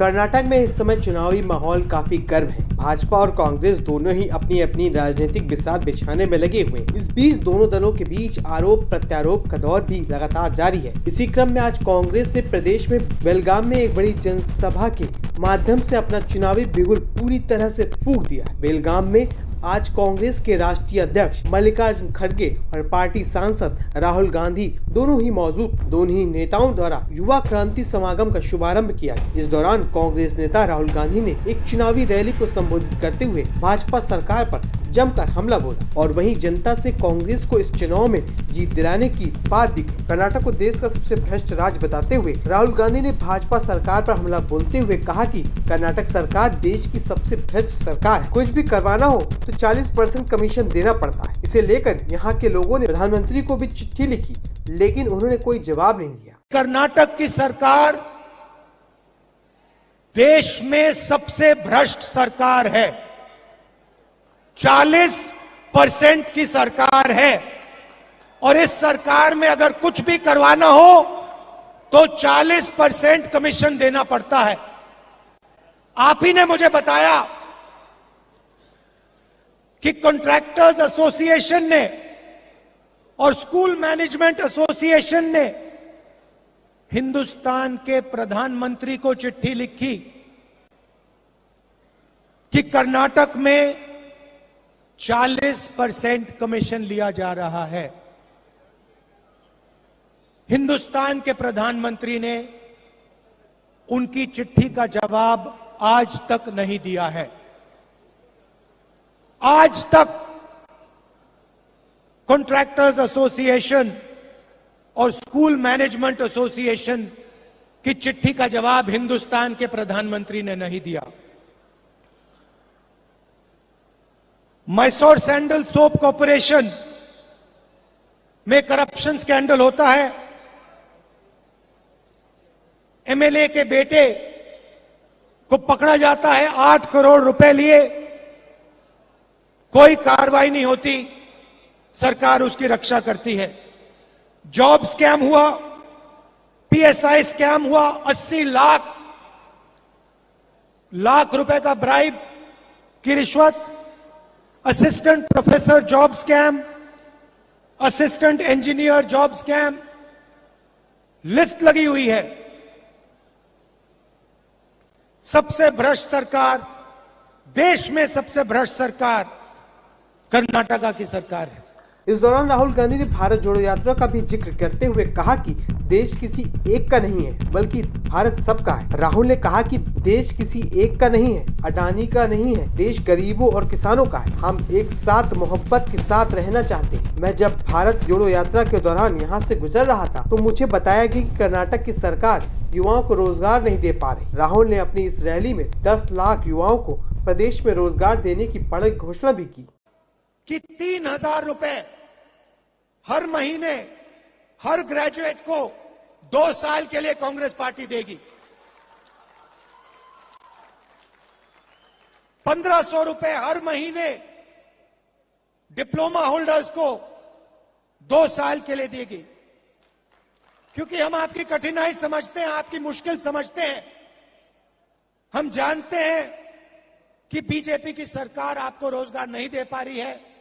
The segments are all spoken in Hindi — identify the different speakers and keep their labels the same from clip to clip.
Speaker 1: कर्नाटक में इस समय चुनावी माहौल काफी गर्म है। भाजपा और कांग्रेस दोनों ही अपनी अपनी राजनीतिक बिसात बिछाने में लगे हुए हैं। इस बीच दोनों दलों के बीच आरोप प्रत्यारोप का दौर भी लगातार जारी है। इसी क्रम में आज कांग्रेस ने प्रदेश में बेलगाम में एक बड़ी जनसभा के माध्यम से अपना चुनावी बिगुल पूरी तरह से फूंक दिया। बेलगाम में आज कांग्रेस के राष्ट्रीय अध्यक्ष मल्लिकार्जुन खड़गे और पार्टी सांसद राहुल गांधी दोनों ही मौजूद। दोनों ही नेताओं द्वारा युवा क्रांति समागम का शुभारंभ किया। इस दौरान कांग्रेस नेता राहुल गांधी ने एक चुनावी रैली को संबोधित करते हुए भाजपा सरकार पर जमकर हमला बोला और वहीं जनता से कांग्रेस को इस चुनाव में जीत दिलाने की बात भी की। कर्नाटक को देश का सबसे भ्रष्ट राज्य बताते हुए राहुल गांधी ने भाजपा सरकार पर हमला बोलते हुए कहा कि कर्नाटक सरकार देश की सबसे भ्रष्ट सरकार है। कुछ भी करवाना हो तो 40% कमीशन देना पड़ता है। इसे लेकर यहाँ के लोगों ने प्रधानमंत्री को भी चिट्ठी लिखी, लेकिन उन्होंने कोई जवाब नहीं दिया।
Speaker 2: कर्नाटक की सरकार देश में सबसे भ्रष्ट सरकार है। 40% की सरकार है और इस सरकार में अगर कुछ भी करवाना हो तो 40% कमीशन देना पड़ता है। आप ही ने मुझे बताया कि कॉन्ट्रैक्टर्स एसोसिएशन ने और स्कूल मैनेजमेंट एसोसिएशन ने हिंदुस्तान के प्रधानमंत्री को चिट्ठी लिखी कि कर्नाटक में 40% कमीशन लिया जा रहा है। हिंदुस्तान के प्रधानमंत्री ने उनकी चिट्ठी का जवाब आज तक नहीं दिया है। आज तक कॉन्ट्रैक्टर्स एसोसिएशन और स्कूल मैनेजमेंट एसोसिएशन की चिट्ठी का जवाब हिंदुस्तान के प्रधानमंत्री ने नहीं दिया। मैसूर सैंडल सोप कॉर्पोरेशन में करप्शन स्कैंडल होता है। एमएलए के बेटे को पकड़ा जाता है 8 करोड़ रुपए लिए, कोई कार्रवाई नहीं होती, सरकार उसकी रक्षा करती है। जॉब स्कैम हुआ, पीएसआई स्कैम हुआ, 80 लाख रुपए का ब्राइब की रिश्वत, assistant professor job scam, assistant engineer job scam, list लगी हुई है। सबसे भ्रष्ट सरकार, देश में सबसे भ्रष्ट सरकार कर्नाटका की सरकार है।
Speaker 1: इस दौरान राहुल गांधी ने भारत जोड़ो यात्रा का भी जिक्र करते हुए कहा कि देश किसी एक का नहीं है बल्कि भारत सबका है। राहुल ने कहा कि देश किसी एक का नहीं है, अडानी का नहीं है, देश गरीबों और किसानों का है। हम एक साथ मोहब्बत के साथ रहना चाहते हैं। मैं जब भारत जोड़ो यात्रा के दौरान यहाँ से गुजर रहा था तो मुझे बताया गया कि कर्नाटक की सरकार युवाओं को रोजगार नहीं दे पा रही। राहुल ने अपनी इस रैली में 10 लाख युवाओं को प्रदेश में रोजगार देने की बड़ी घोषणा भी की
Speaker 2: कि 3,000 रुपए हर महीने हर ग्रेजुएट को 2 साल के लिए कांग्रेस पार्टी देगी। 1,500 रुपए हर महीने डिप्लोमा होल्डर्स को 2 साल के लिए देगी। क्योंकि हम आपकी कठिनाई समझते हैं, आपकी मुश्किल समझते हैं। हम जानते हैं कि बीजेपी की सरकार आपको रोजगार नहीं दे पा रही है,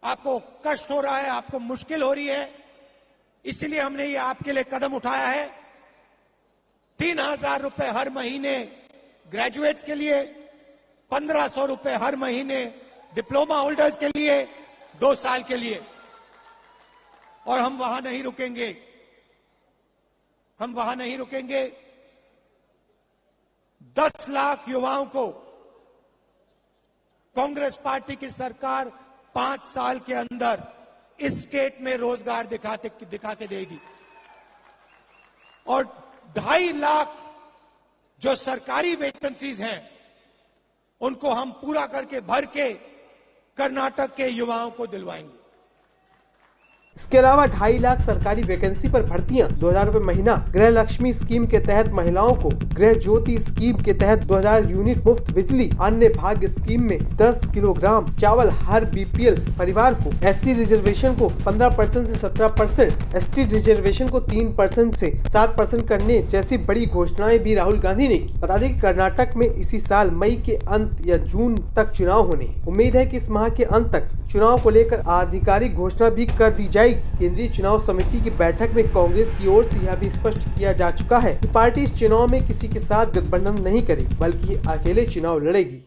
Speaker 2: आपको कष्ट हो रहा है, आपको मुश्किल हो रही है। इसलिए हमने ये आपके लिए कदम उठाया है। 3,000 रुपए हर महीने ग्रेजुएट्स के लिए, 1,500 रुपए हर महीने डिप्लोमा होल्डर्स के लिए, 2 साल के लिए। और हम वहां नहीं रुकेंगे, हम वहां नहीं रुकेंगे। 10 लाख युवाओं को कांग्रेस पार्टी की सरकार 5 साल के अंदर इस स्टेट में रोजगार दिखा के देगी। और 2.5 लाख जो सरकारी वैकेंसीज हैं उनको हम पूरा करके भर के कर्नाटक के युवाओं को दिलवाएंगे।
Speaker 1: इसके अलावा 2.5 लाख सरकारी वैकेंसी पर भर्तियां, 2000 रुपए महीना गृह लक्ष्मी स्कीम के तहत महिलाओं को, गृह ज्योति स्कीम के तहत 2000 यूनिट मुफ्त बिजली, अन्य भाग्य स्कीम में 10 किलोग्राम चावल हर बीपीएल परिवार को, एससी रिजर्वेशन को 15% से 17%, एसटी रिजर्वेशन को 3% से 7% करने जैसी बड़ी घोषणाएं भी राहुल गांधी ने की। बता दें कि कर्नाटक में इसी साल मई के अंत या जून तक चुनाव होने। उम्मीद है कि इस माह के अंत तक चुनाव को लेकर आधिकारिक घोषणा भी कर दी जाएगी। केंद्रीय चुनाव समिति की बैठक में कांग्रेस की ओर से यह भी स्पष्ट किया जा चुका है कि पार्टी इस चुनाव में किसी के साथ गठबंधन नहीं करेगी, बल्कि अकेले चुनाव लड़ेगी।